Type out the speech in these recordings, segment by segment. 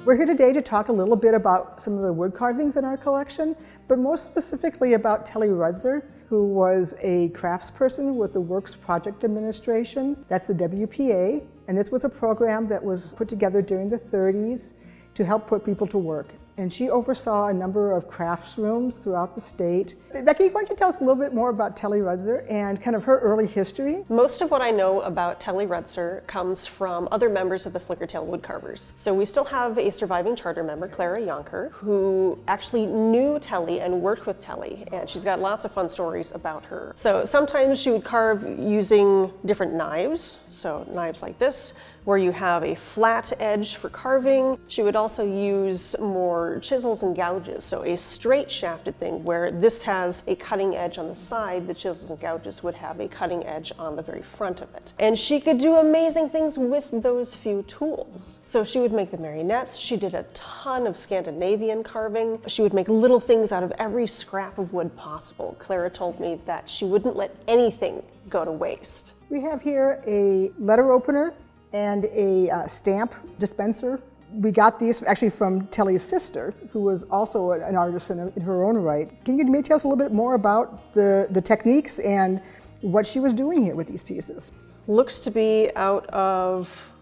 We're here today to talk a little bit about some of the wood carvings in our collection, but most specifically about Telly Rudzer, who was a craftsperson with the Works Project Administration. That's the WPA, and this was a program that was put together during the 30s to help put people to work. And she oversaw a number of crafts rooms throughout the state. Becky, why don't you tell us a little bit more about Telly Rudzer and kind of her early history? Most of what I know about Telly Rudzer comes from other members of the Flickertail Woodcarvers. So we still have a surviving charter member, Clara Yonker, who actually knew Telly and worked with Telly, and she's got lots of fun stories about her. So sometimes she would carve using different knives, so knives like this, where you have a flat edge for carving. She would also use more chisels and gouges, so a straight shafted thing where this has a cutting edge on the side, the chisels and gouges would have a cutting edge on the very front of it. And she could do amazing things with those few tools. So she would make the marionettes, she did a ton of Scandinavian carving, she would make little things out of every scrap of wood possible. Clara told me that she wouldn't let anything go to waste. We have here a letter opener and a stamp dispenser. We got these actually from Telly's sister, who was also an artist in her own right. Can you maybe tell us a little bit more about the techniques and what she was doing here with these pieces? Looks to be out of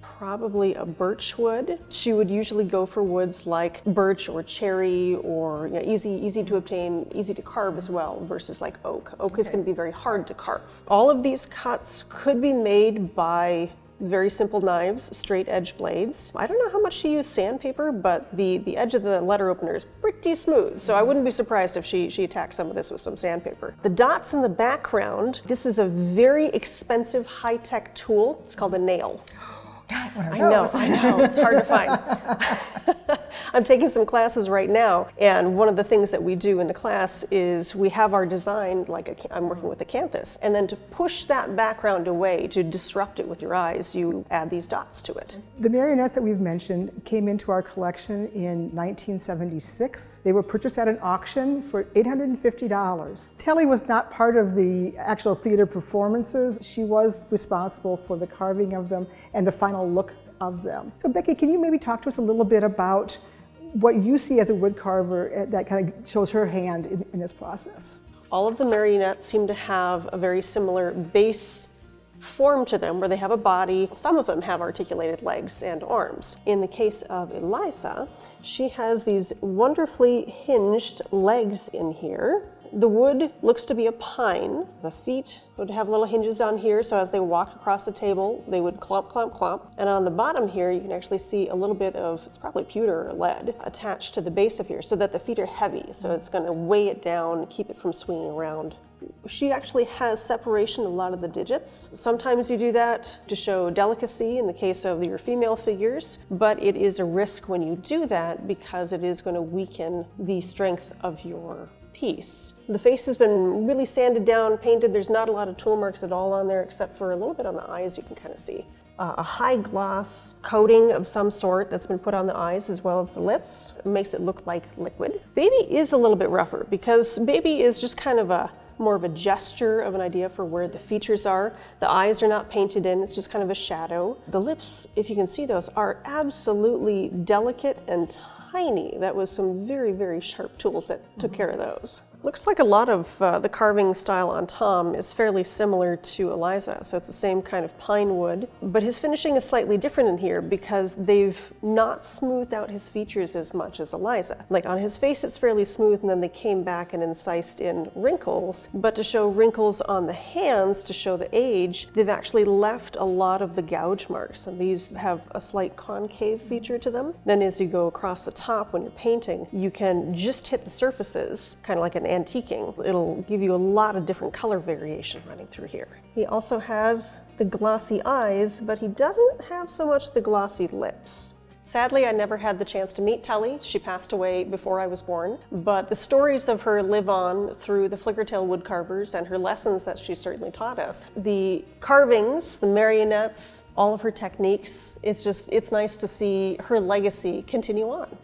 probably a birch wood. She would usually go for woods like birch or cherry or easy to obtain, easy to carve as well, versus like oak. Oak is going to be very hard to carve. All of these cuts could be made by very simple knives, straight edge blades. I don't know how much she used sandpaper, but the edge of the letter opener is pretty smooth, so I wouldn't be surprised if she attacked some of this with some sandpaper. The dots in the background, this is a very expensive high-tech tool. It's called a nail. I know, it's hard to find. I'm taking some classes right now, and one of the things that we do in the class is we have our design, I'm working with acanthus, and then to push that background away, to disrupt it with your eyes, you add these dots to it. The marionettes that we've mentioned came into our collection in 1976. They were purchased at an auction for $850. Telly was not part of the actual theater performances. She was responsible for the carving of them and the final look of them. So Becky, can you maybe talk to us a little bit about what you see as a wood carver that kind of shows her hand in this process? All of the marionettes seem to have a very similar base form to them, where they have a body. Some of them have articulated legs and arms. In the case of Eliza, she has these wonderfully hinged legs in here. The wood looks to be a pine. The feet would have little hinges down here, so as they walked across the table, they would clomp, clomp, clomp. And on the bottom here, you can actually see a little bit of, it's probably pewter or lead, attached to the base of here, so that the feet are heavy, so it's going to weigh it down, keep it from swinging around. She actually has separation of a lot of the digits. Sometimes you do that to show delicacy in the case of your female figures, but it is a risk when you do that because it is going to weaken the strength of your piece. The face has been really sanded down, painted. There's not a lot of tool marks at all on there except for a little bit on the eyes you can kind of see. A high gloss coating of some sort that's been put on the eyes as well as the lips. It makes it look like liquid. Baby is a little bit rougher because Baby is just kind of more of a gesture of an idea for where the features are. The eyes are not painted in, it's just kind of a shadow. The lips, if you can see those, are absolutely delicate and tiny. That was some very, very sharp tools that took care of those. Looks like a lot of the carving style on Tom is fairly similar to Eliza, so it's the same kind of pine wood, but his finishing is slightly different in here because they've not smoothed out his features as much as Eliza. Like on his face it's fairly smooth, and then they came back and incised in wrinkles, but to show wrinkles on the hands, to show the age, they've actually left a lot of the gouge marks, and these have a slight concave feature to them. Then as you go across the top when you're painting, you can just hit the surfaces, kind of like an antiquing. It'll give you a lot of different color variation running through here. He also has the glossy eyes, but he doesn't have so much the glossy lips. Sadly, I never had the chance to meet Telly. She passed away before I was born, but the stories of her live on through the Flickertail Woodcarvers and her lessons that she certainly taught us. The carvings, the marionettes, all of her techniques, it's nice to see her legacy continue on.